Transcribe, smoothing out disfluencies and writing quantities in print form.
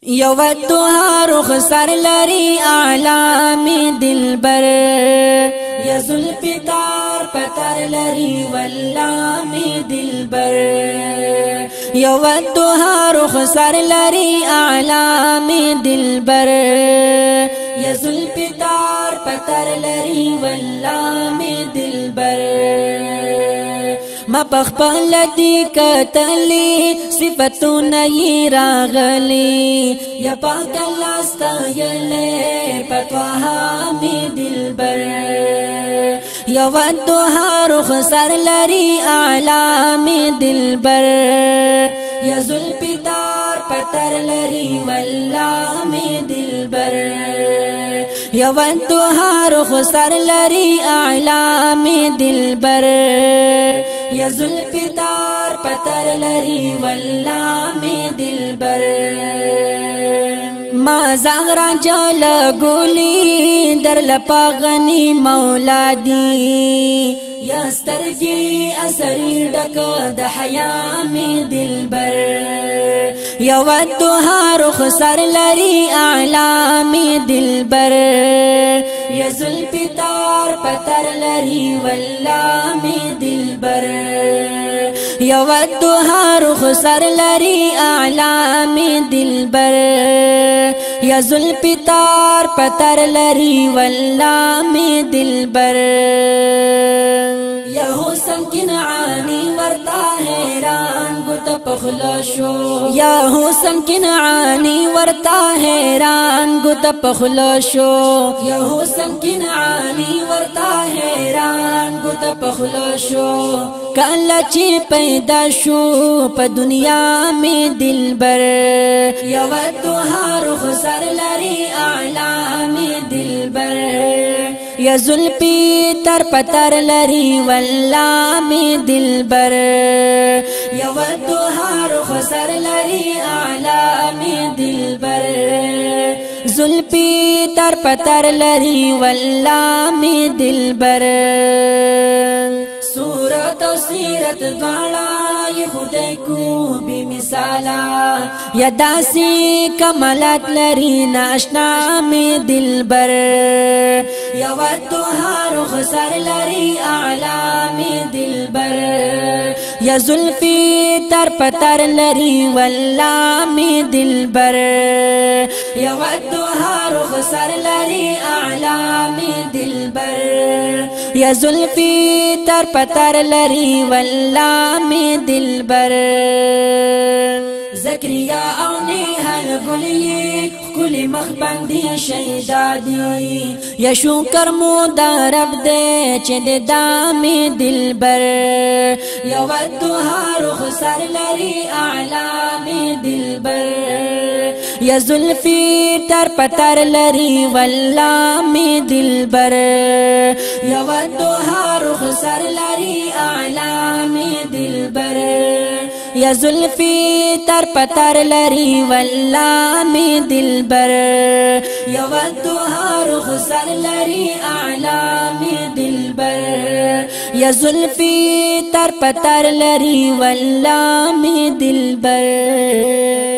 یودها رخسر لری اعلامی دلبر یا زلفی تار پتر لری واللامی دلبر یودها رخسر لری اعلامی دلبر یا زلفی تار پتر لری واللامی دلبر ما پخپل دی کتلی صفتون ی راغلی یا پاک اللہ استایلی پتوها می دلبر یا ودوها رخسر لری اعلامی دلبر یا زلفی دار پتر لری واللامی دلبر یا ودوها رخسر لری اعلامی دلبر یا زلفی دار پتر لری واللامی دلبر ما زغرا جل گولی در لپاغنی مولا دی یا سترگی اثری ڈکا د حیامی دلبر یا ودوها رخسر لری اعلامی دلبر یا زلفی تار پتر لری واللامی دلبر یا ودوها رخسر لری اعلامی دلبر یا زلفی تار پتر لری واللامی دلبر یا حسن کنعانی ورطا حیران گتا پخلاشو یا حسن کنعانی ورطا حیران گتا پخلاشو یا حسن کنعانی ورطا حیران گتا پخلاشو کالا چی پیدا شو پا دنیا میں دلبر یا ودوها رخسر لری اعلامی دلبر یا زلفی تر پتر لری واللامی دلبر یا ودوها رخسر لری اعلامی دلبر زلفی تر پتر لری واللامی دلبر صورت و سیرت دوالا یہ خدای کو بی مثالا یا داسی کمالات لری ناشنا می دلبر یا ودوها رخسر لری اعلامی دلبر یا زلفی تر پتر لری واللامی دلبر یا ودوها رخسر لری اعلامی دلبر یا زلفی تر پتر لری واللامی دلبر زکریا او نیحل گلی کلی مخبندی شیدادی یا شکر مودا رب دے چند دامی دلبر یا ودوها رخسر لری اعلامی دلبر یا زلفی تر پتر لری واللامی دلبر یا ودوها رخسر لری اعلامی دلبر یا زلفی تر پتر لری واللامی دلبر یا ودوها رخسر لری اعلامی دلبر یا زلفی تر پتر لری واللامی دلبر